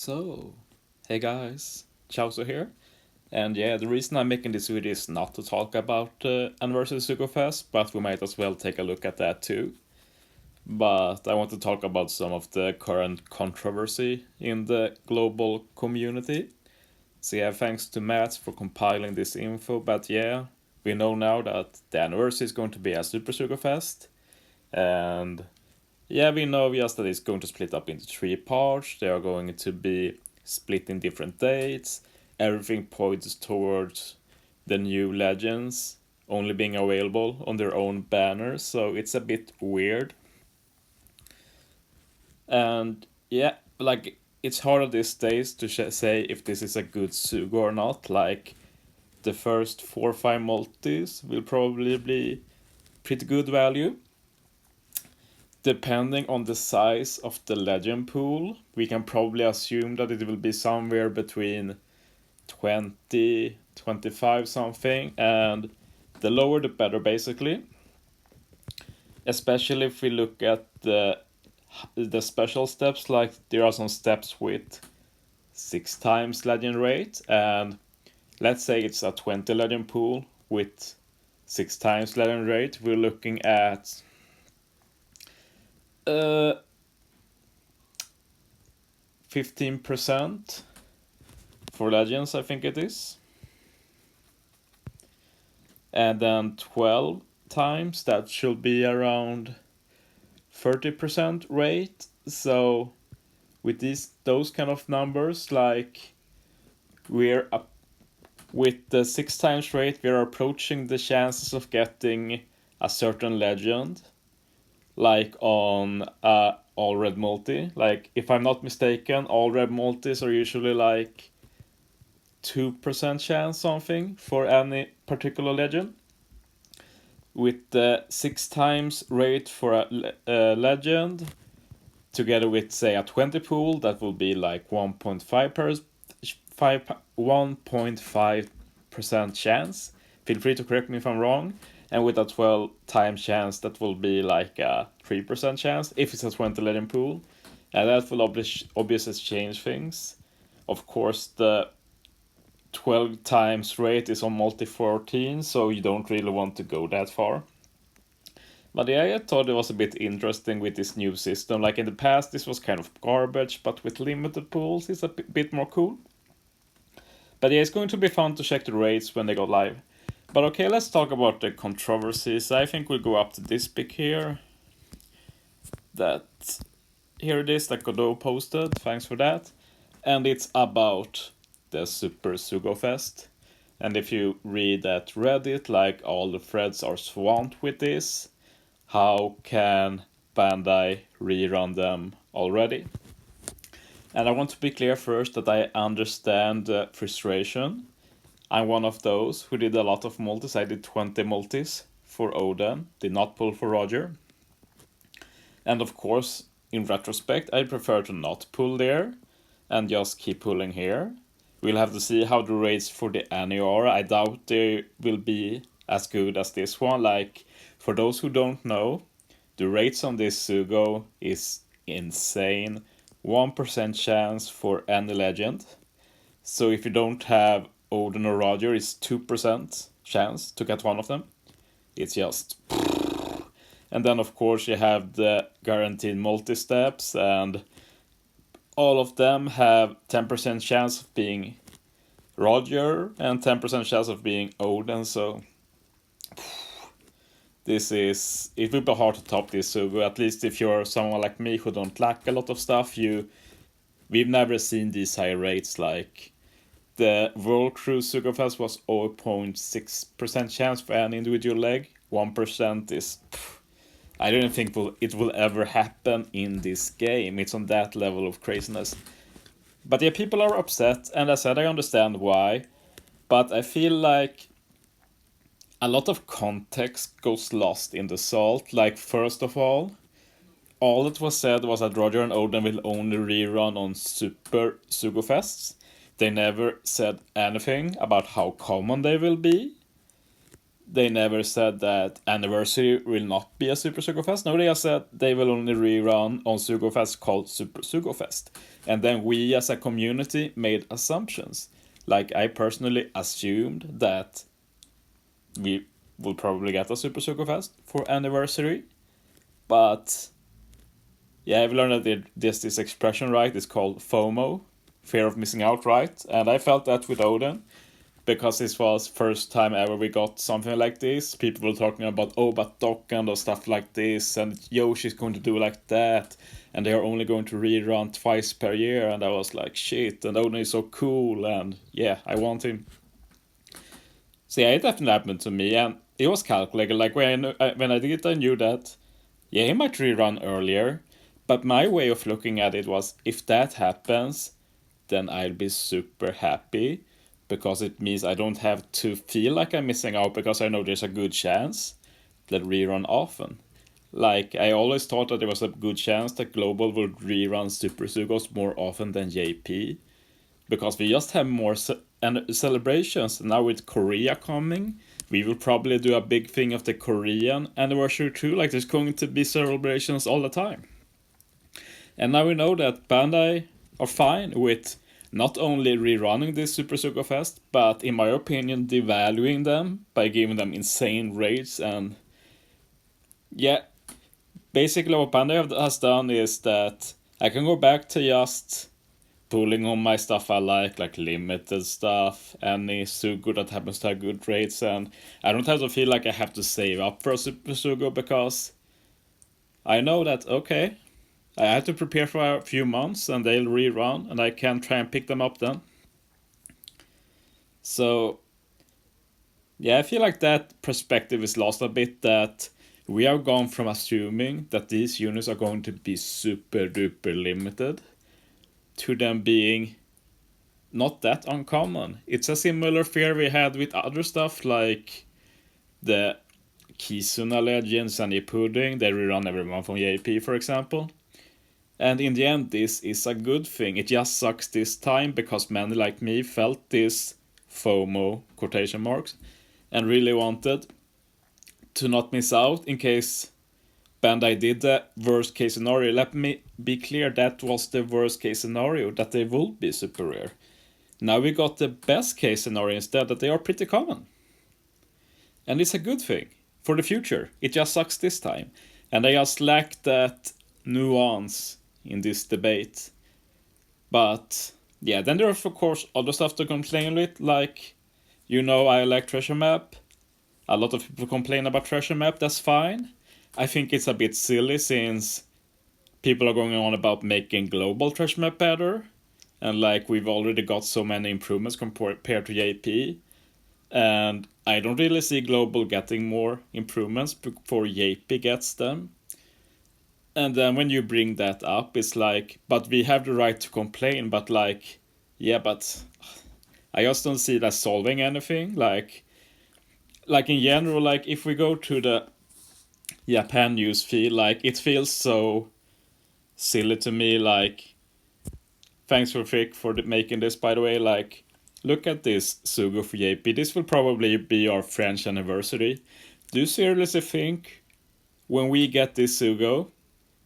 So, hey guys, Chowser here. And yeah, the reason I'm making this video is not to talk about Anniversary Fest, but we might as well take a look at that too. But I want to talk about some of the current controversy in the global community. So yeah, thanks to Matt for compiling this info, but yeah, we know now that the anniversary is going to be a Super Fest. And yeah, we know just that it's going to split up into three parts. They are going to be split in different dates. Everything points towards the new legends only being available on their own banners, so it's a bit weird. And yeah, like it's hard these days to say if this is a good Sugo or not. Like the first 4 or 5 multis will probably be pretty good value. Depending on the size of the legend pool, we can probably assume that it will be somewhere between 20, 25 something, and the lower the better basically. Especially if we look at the special steps, like there are some steps with 6 times legend rate, and let's say it's a 20 legend pool with 6 times legend rate, we're looking at 15% for legends, I think it is. And then 12 times, that should be around 30% rate. So with those kind of numbers, like we're up with the 6 times rate, we're approaching the chances of getting a certain legend, like on all red multi. Like if I'm not mistaken, all red multis are usually like 2% chance something for any particular legend. With the 6 times rate for a legend, together with say a 20 pool, that will be like 1.5% chance. Feel free to correct me if I'm wrong. And with a 12 time chance, that will be like a 3% chance if it's a 20 legend pool. And that will obviously change things. Of course, the 12 times rate is on multi 14, so you don't really want to go that far. But yeah, I thought it was a bit interesting with this new system. Like in the past, this was kind of garbage, but with limited pools, it's a bit more cool. But yeah, it's going to be fun to check the rates when they go live. But okay, let's talk about the controversies. I think we'll go up to this pic here. Here it is that Godot posted. Thanks for that. And it's about the Super Sugo Fest. And if you read at Reddit, like all the threads are swamped with this. How can Bandai rerun them already? And I want to be clear first that I understand the frustration. I'm one of those who did a lot of multis. I did 20 multis for Odin, did not pull for Roger. And of course, in retrospect, I prefer to not pull there and just keep pulling here. We'll have to see how the rates for the Annie are. I doubt they will be as good as this one. Like, for those who don't know, the rates on this Sugo is insane. 1% chance for any legend. So if you don't have Odin or Roger, it's 2% chance to get one of them. It's just... And then of course you have the guaranteed multi-steps, and all of them have 10% chance of being Roger and 10% chance of being Odin, so it will be hard to top this Sugo, at least if you're someone like me who don't lack a lot of stuff. We've never seen these high rates. Like the World Cruise Sugo Fest was 0.6% chance for any individual leg. 1% is... I don't think it will ever happen in this game. It's on that level of craziness. But yeah, people are upset, and as I said, I understand why. But I feel like a lot of context goes lost in the salt. Like, first of all that was said was that Roger and Odin will only rerun on Super Sugo Fests. They never said anything about how common they will be. they never said that Anniversary will not be a Super Sugo Fest. No, they just said they will only rerun on Sugo Fest called Super Sugo Fest. And then we as a community made assumptions. Like, I personally assumed that we will probably get a Super Sugo Fest for Anniversary. But yeah, I've learned that there's this expression, right? It's called FOMO, fear of missing out, right? And I felt that with Odin, because this was first time ever we got something like this. People were talking about, oh, but Dokkan or stuff like this, and Yoshi's going to do like that, and they are only going to rerun twice per year, and I was like, shit, and Odin is so cool, and yeah, I want him. So yeah, it definitely happened to me, and it was calculated. Like when I did it, I knew that, yeah, he might rerun earlier, but my way of looking at it was, if that happens, then I'll be super happy, because it means I don't have to feel like I'm missing out, because I know there's a good chance that rerun often. Like, I always thought that there was a good chance that Global would rerun Super Sugos more often than JP, because we just have more celebrations. Now with Korea coming, we will probably do a big thing of the Korean anniversary too. Like, there's going to be celebrations all the time. And now we know that Bandai are fine with not only rerunning this Super Sugo Fest, but in my opinion, devaluing them by giving them insane rates. And yeah, basically what Bandai has done is that I can go back to just pulling on my stuff I like limited stuff, any Sugo that happens to have good rates, and I don't have to feel like I have to save up for a Super Sugo, because I know that, okay, I have to prepare for a few months and they'll rerun, and I can try and pick them up then. So yeah, I feel like that perspective is lost a bit, that we have gone from assuming that these units are going to be super duper limited to them being not that uncommon. It's a similar fear we had with other stuff like the Kizuna Legends and the Pudding. They rerun every month on JP, for example. And in the end, this is a good thing. It just sucks this time, because many like me felt this FOMO, quotation marks, and really wanted to not miss out in case Bandai did the worst case scenario. Let me be clear, that was the worst case scenario, that they will be super rare. Now we got the best case scenario instead, that they are pretty common. And it's a good thing for the future. It just sucks this time. And I just lack that nuance in this debate. But yeah, then there are of course other stuff to complain with, like, I like Treasure Map. A lot of people complain about Treasure Map, that's fine. I think it's a bit silly, since people are going on about making global Treasure Map better, and like, we've already got so many improvements compared to JP, and I don't really see global getting more improvements before JP gets them. And then when you bring that up, it's like, but we have the right to complain, but like, yeah, but I just don't see that solving anything. Like in general, like, if we go to the Japan news feed, like, it feels so silly to me. Like, thanks for Frick for making this, by the way. Like, look at this Sugo for JP. This will probably be our French anniversary. Do you seriously think when we get this Sugo,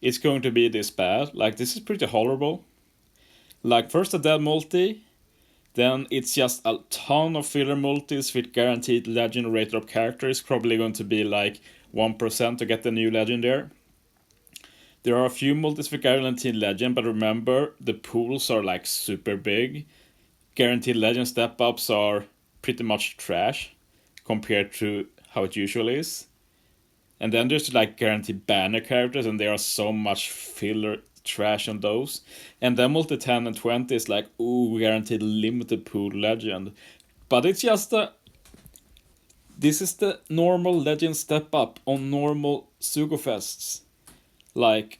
it's going to be this bad? Like, this is pretty horrible. Like, first a dead multi, then it's just a ton of filler multis with guaranteed legend rate drop characters, probably going to be like 1% to get the new legend there. There are a few multis with guaranteed legend, but remember, the pools are like super big. Guaranteed legend step ups are pretty much trash compared to how it usually is. And then there's like guaranteed banner characters, and there are so much filler trash on those. And then multi 10 and 20 is like, ooh, guaranteed limited pool legend. But it's just this is the normal legend step up on normal Sugo Fests. Like,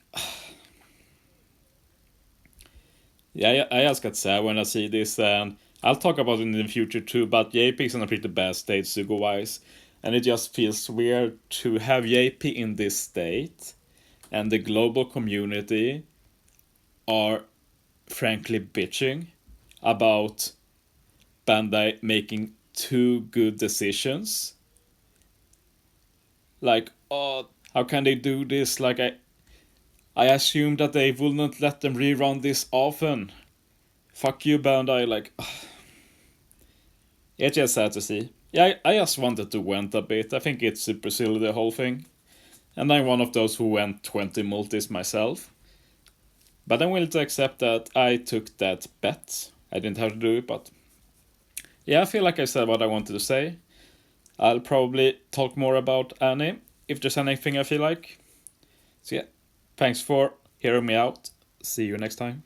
yeah, I just get sad when I see this, and I'll talk about it in the future too, but JP's in a pretty bad state Sugo wise. And it just feels weird to have JP in this state, and the global community are frankly bitching about Bandai making two good decisions like, oh, how can they do this? Like, I assumed that they wouldn't let them rerun this often. Fuck you, Bandai. Like, it's just sad to see. Yeah, I just wanted to vent a bit. I think it's super silly, the whole thing. And I'm one of those who went 20 multis myself. But I'm willing to accept that I took that bet. I didn't have to do it, but yeah, I feel like I said what I wanted to say. I'll probably talk more about Annie if there's anything I feel like. So yeah, thanks for hearing me out. See you next time.